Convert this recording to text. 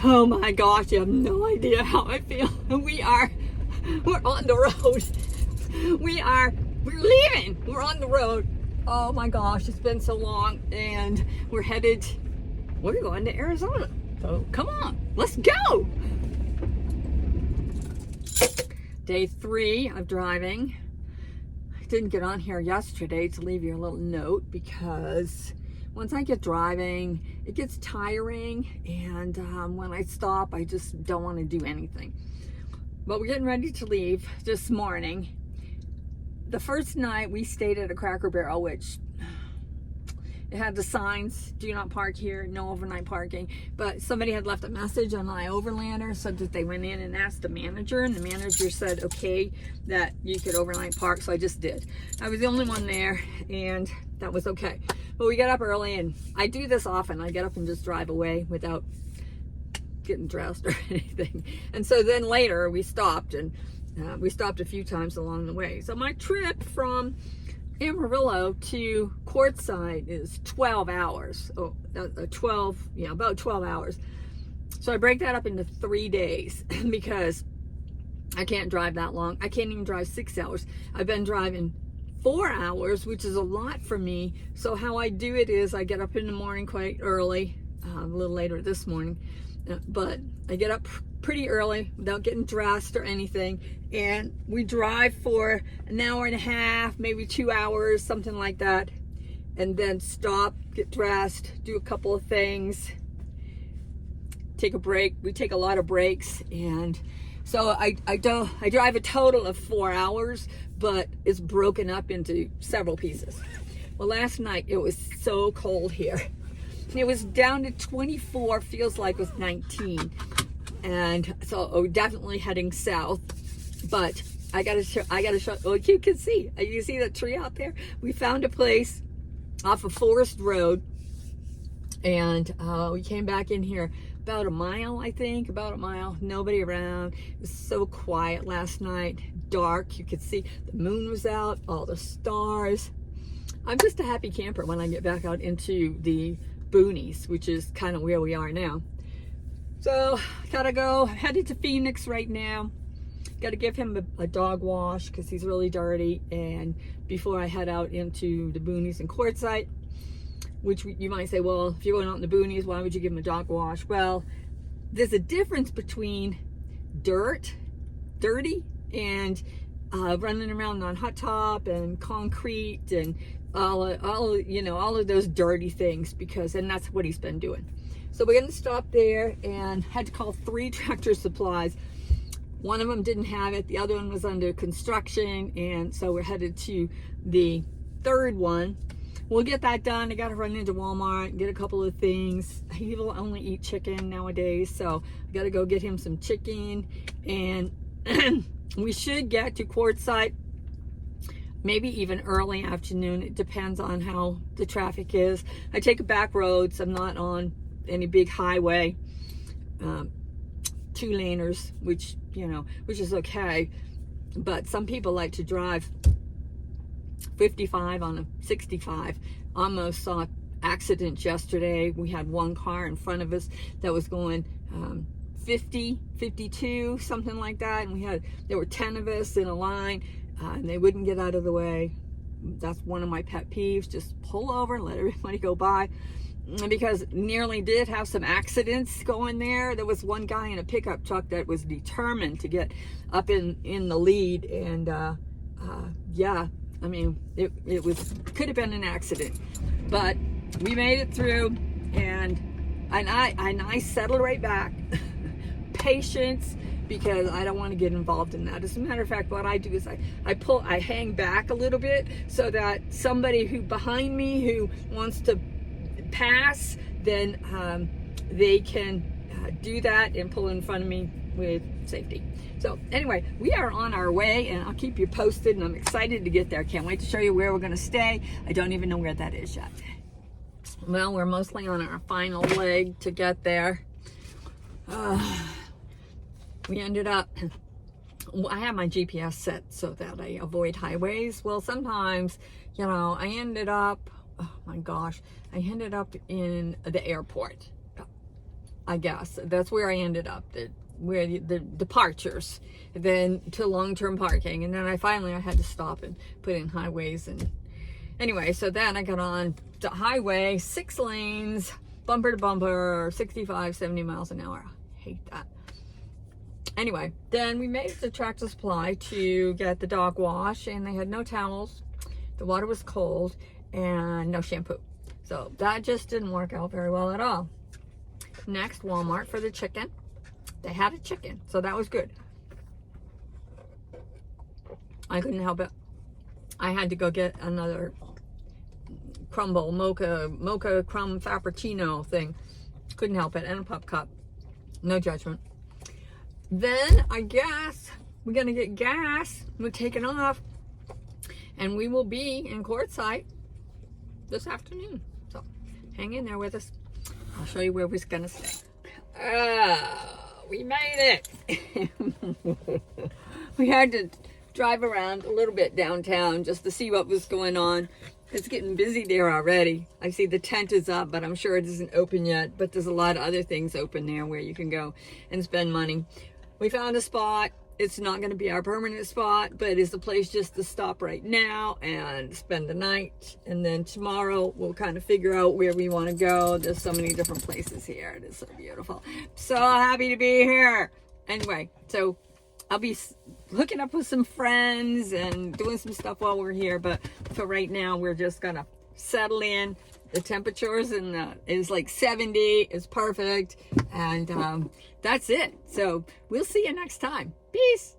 Oh my gosh, you have no idea how I feel. We're on the road. We're leaving. We're on the road. Oh my gosh, it's been so long, and we're going to Arizona. So come on, let's go. Day 3 of driving. I didn't get on here yesterday to leave you a little note because once I get driving, it gets tiring, and when I stop, I just don't want to do anything. But we're getting ready to leave this morning. The first night we stayed at a Cracker Barrel, which it had the signs, do not park here, no overnight parking. But somebody had left a message on my Overlander, so that they went in and asked the manager, and the manager said, okay, that you could overnight park, so I just did. I was the only one there, and that was okay. But we got up early, and I do this often. I get up and just drive away without getting dressed or anything. And so then later we stopped, and we stopped a few times along the way. So my trip from Amarillo to Quartzsite is 12 hours. About 12 hours. So I break that up into 3 days because I can't drive that long. I can't even drive 6 hours. I've been driving 4 hours, which is a lot for me. So how I do it is I get up in the morning quite early, a little later this morning, but I get up pretty early without getting dressed or anything, and we drive for an hour and a half, maybe 2 hours, something like that, and then stop, get dressed, do a couple of things, take a break. We take a lot of breaks, and so I drive a total of 4 hours, but it's broken up into several pieces. Well, last night it was so cold here. It was down to 24, feels like it was 19. And so definitely heading south, but I gotta show, oh, you can see that tree out there? We found a place off of Forest Road, and we came back in here about a mile, I think, about a mile, nobody around. It was so quiet last night, dark, you could see the moon was out, all the stars. I'm just a happy camper when I get back out into the boonies, which is kind of where we are now. So gotta go, headed to Phoenix right now. Gotta give him a dog wash because he's really dirty, and before I head out into the boonies and Quartzsite, which you might say, well, if you're going out in the boonies, why would you give him a dog wash? Well, there's a difference between dirty, and running around on hot top and concrete and all of those dirty things, and that's what he's been doing. So we're going to stop there, and had to call 3 Tractor Supplies. One of them didn't have it. The other one was under construction, and so we're headed to the third one. We'll get that done. I got to run into Walmart and get a couple of things. He will only eat chicken nowadays, so I got to go get him some chicken, and we should get to Quartzsite maybe even early afternoon. It depends on how the traffic is. I take a back roads. I'm not on any big highway, 2-laners, which is okay, but some people like to drive 55 on a 65. Almost saw accidents yesterday. We had one car in front of us that was going 50, 52, something like that, and there were 10 of us in a line, and they wouldn't get out of the way. That's one of my pet peeves. Just pull over, let everybody go by. Because nearly did have some accidents going there. There was one guy in a pickup truck that was determined to get up in the lead, and yeah, I mean, it could have been an accident, but we made it through, and I settled right back. Patience, because I don't want to get involved in that. As a matter of fact, what I do is I hang back a little bit so that somebody behind me who wants to pass, then they can do that and pull in front of me with safety. So anyway, we are on our way, and I'll keep you posted, and I'm excited to get there. Can't wait to show you where we're going to stay. I don't even know where that is yet. Well, we're mostly on our final leg to get there. We ended up, I have my GPS set so that I avoid highways. Well, sometimes, I ended up, oh my gosh, I ended up in the airport. I guess. That's where I ended up, where the departures, then to long-term parking. And then I had to stop and put in highways. And anyway, so then I got on the highway, 6 lanes, bumper to bumper, 65, 70 miles an hour. I hate that. Anyway, then we made it to Tractor Supply to get the dog wash, and they had no towels. The water was cold and no shampoo. So that just didn't work out very well at all. Next, Walmart for the chicken. They had a chicken, so that was good. I couldn't help it. I had to go get another crumble, mocha crumb frappuccino thing. Couldn't help it. And a pup cup. No judgment. Then I guess we're going to get gas. We're taking off. And we will be in Quartzsite this afternoon. So hang in there with us. I'll show you where we're going to stay. We made it. We had to drive around a little bit downtown just to see what was going on. It's getting busy there already. I see the tent is up, but I'm sure it isn't open yet. But there's a lot of other things open there where you can go and spend money. We found a spot. It's not going to be our permanent spot, but it's a place just to stop right now and spend the night. And then tomorrow we'll kind of figure out where we want to go. There's so many different places here. It is so beautiful. So happy to be here. Anyway, so I'll be hooking up with some friends and doing some stuff while we're here. But for right now, we're just going to settle in. The temperatures is like 70. It's perfect. And that's it. So we'll see you next time. Peace.